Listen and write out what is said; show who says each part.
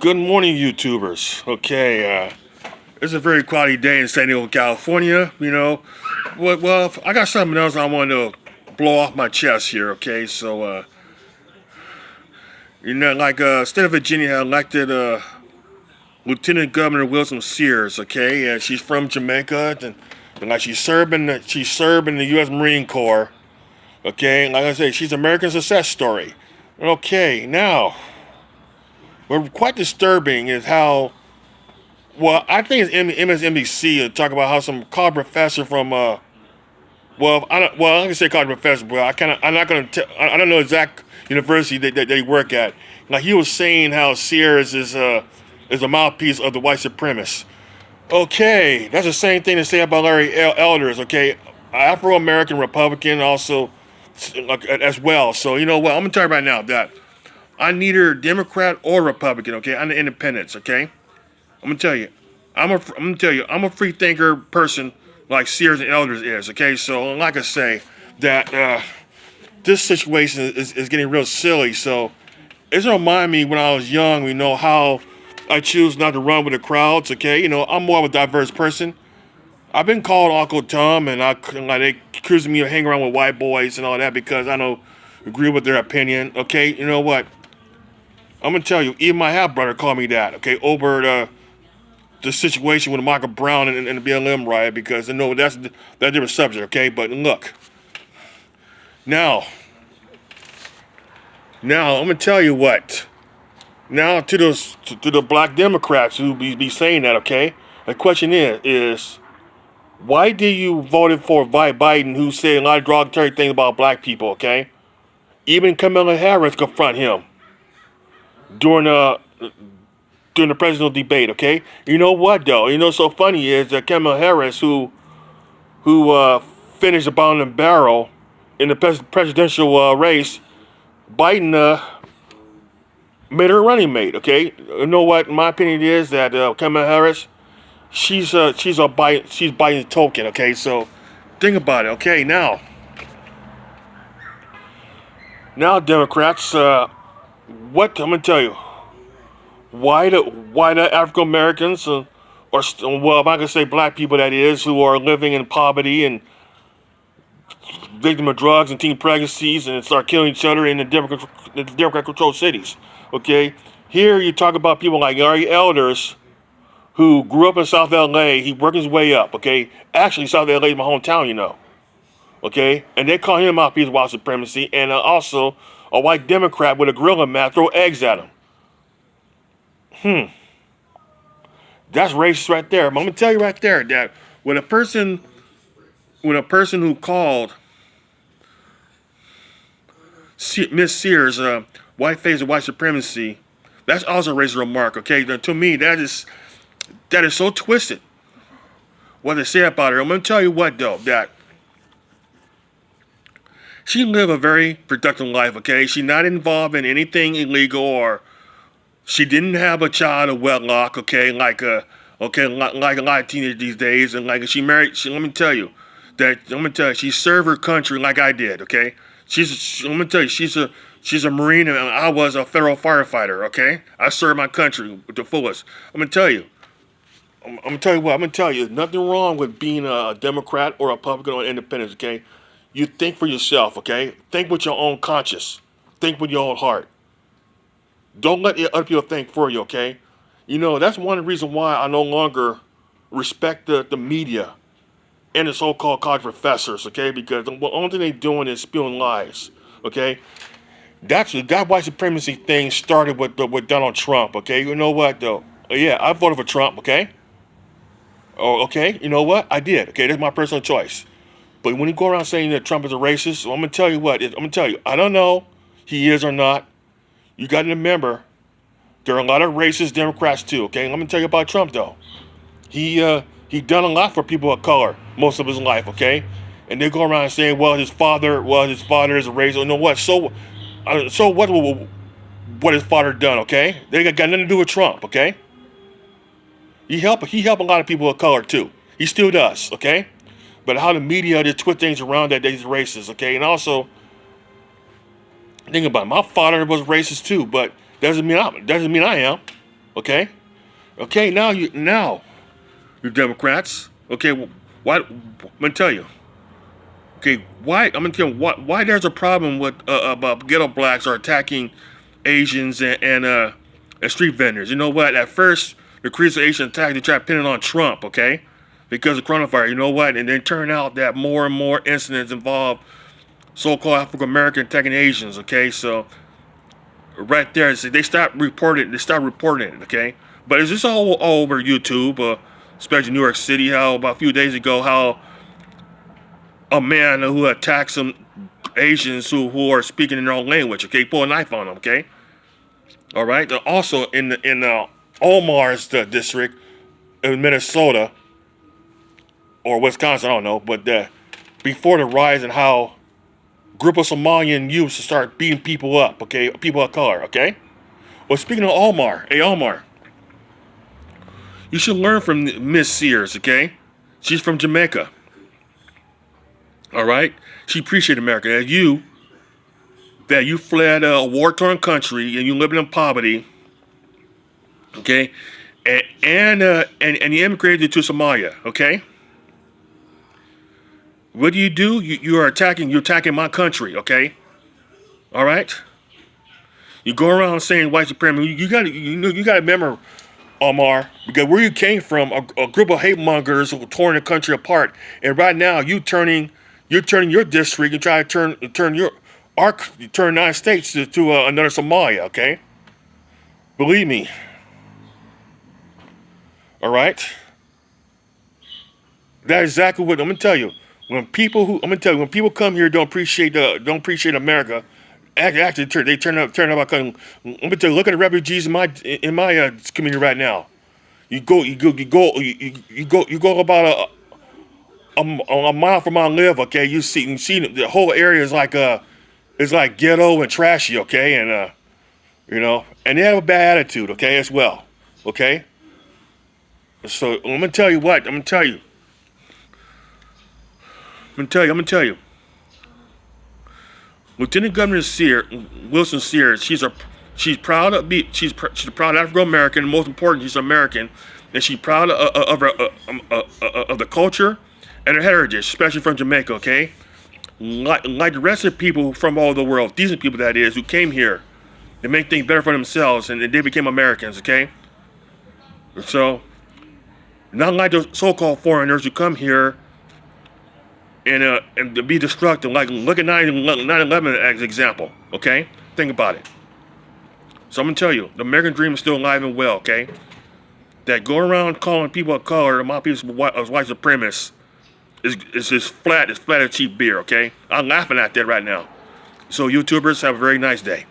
Speaker 1: Good morning, YouTubers. Okay, it's a very cloudy day in San Diego, California. Well, I got something else I want to blow off my chest here. Okay, so state of Virginia had elected Lieutenant Governor Wilson Sears. Okay, and she's from Jamaica, and like she's served in the U.S. Marine Corps. Okay, and like I say, she's an American success story. Okay, now, what's quite disturbing is how. Well, I think it's MSNBC to talk about how some college professor from I'm gonna say college professor, but I'm not gonna I don't know exact university that they work at. Like he was saying how Sears is a mouthpiece of the white supremacists. Okay, that's the same thing to say about Larry Elders. Okay, Afro American Republican also like as well. So you know what? I'm gonna tell you right now that I'm neither Democrat or Republican. Okay, I'm an independent. Okay. I'm gonna tell you, I'm a free thinker person like Sears and Elders is. Okay, so like I say, that this situation is getting real silly. So it's gonna remind me when I was young. We know how I choose not to run with the crowds. Okay, I'm more of a diverse person. I've been called Uncle Tom, and they accusing me of hanging around with white boys and all that because I don't agree with their opinion. Okay, you know what? I'm gonna tell you, even my half brother called me that. Okay, over the situation with Michael Brown and the BLM riot because I know that's a different subject, okay? But look, now I'm gonna tell you what. Now to the black Democrats who be saying that, okay? The question is why did you voted for Biden who said a lot of derogatory things about black people, okay? Even Kamala Harris confront him during the presidential debate, okay? You know what though? So funny is that Kamala Harris, who finished the bottom of the barrel in the presidential race, Biden made her running mate, okay? You know what? My opinion is that Kamala Harris, she's Biden's token, okay? So think about it, okay? Now Democrats, what I'm gonna tell you. Why the African Americans well, I'm not gonna say black people that is who are living in poverty and victim of drugs and teen pregnancies and start killing each other in the Democrat controlled cities. Okay, here you talk about people like Larry Elders who grew up in South LA. He worked his way up. Okay, actually South LA is my hometown. Okay, and they call him out piece of white supremacy and also a white Democrat with a gorilla mat throw eggs at him. That's racist right there. But I'm gonna tell you right there that when a person who called Miss Sears white face of white supremacy, that's also a racist remark. Okay, now, to me that is so twisted. What they say about her. I'm gonna tell you what though, that she lived a very productive life. Okay, she's not involved in anything illegal or she didn't have a child of wedlock, okay, like a lot of teenagers these days, and like she married. Let me tell you, she served her country like I did, okay. Let me tell you, she's a Marine, and I was a federal firefighter, okay. I served my country with the fullest. I'm gonna tell you, there's nothing wrong with being a Democrat or a Republican or independent, okay. You think for yourself, okay. Think with your own conscience. Think with your own heart. Don't let other people think for you, okay? That's one of the reasons why I no longer respect the media and the so-called college professors, okay? Because the only thing they're doing is spewing lies, okay? That white supremacy thing started with Donald Trump, okay? You know what, though? Yeah, I voted for Trump, okay? Oh, okay, you know what? I did, okay? That's my personal choice. But when you go around saying that Trump is a racist, I'm going to tell you what. I'm going to tell you, I don't know he is or not. You got to remember, there are a lot of racist Democrats too. Okay, let me tell you about Trump though. He done a lot for people of color most of his life. Okay, and they go around saying, well, his father is a racist. You know what? So what his father done? Okay, they got nothing to do with Trump. Okay, he helped a lot of people of color too. He still does. Okay, but how the media just twist things around that he's racist. Okay, and also. Think about it. My father was racist too, but doesn't mean I am. Okay? Okay, now you Democrats. Okay, why? I'm gonna tell you. Okay, why? I'm gonna tell you why there's a problem with about ghetto blacks are attacking Asians and street vendors. You know what? At first, the Creeds of Asian attack, they tried to pin it on Trump. Okay, because of coronavirus. You know what? And then it turned out that more and more incidents involve so-called African American attacking Asians. Okay, so right there, so they stopped reporting. They stopped reporting it. Okay, but it's just all over YouTube, especially New York City. How about a few days ago, how a man who attacks some Asians who are speaking in their own language. Okay, pull a knife on them. Okay, all right. Also in Omar's district in Minnesota or Wisconsin, I don't know, but before the rise and how group of Somalian youths to start beating people up, okay? People of color, okay? Well, speaking of Omar, hey Omar, you should learn from Miss Sears, okay? She's from Jamaica, all right? She appreciated America. That you fled a war-torn country and you lived in poverty, okay? And you immigrated to Somalia, okay? What do? You're attacking my country, okay? All right? You go around saying white supremacy. You got to remember, Omar, because where you came from, a group of hate mongers who torn the country apart, and right now you're turning your district and try to turn the United States to another Somalia, okay? Believe me. All right? That's exactly what I'm gonna tell you. When people come here don't appreciate America, actually they turn up. I'm gonna tell you, look at the refugees in my community right now. You go about a mile from where I live. Okay, you see the whole area is like ghetto and trashy. Okay, and and they have a bad attitude. Okay, as well. Okay, so I'm gonna tell you what. I'm gonna tell you. Lieutenant Governor Wilson Sears, she's proud she's a proud African American. Most important, she's American, and she's proud of the culture and her heritage, especially from Jamaica. Okay, like the rest of the people from all over the world, decent people that is, who came here to make things better for themselves, and they became Americans. Okay, so not like those so-called foreigners who come here and to be destructive. Like, look at 9/11 as an example, okay? Think about it. So I'm going to tell you, the American dream is still alive and well, okay? That go around calling people of color, my people as white supremacists, is just flat as cheap beer, okay? I'm laughing at that right now. So YouTubers, have a very nice day.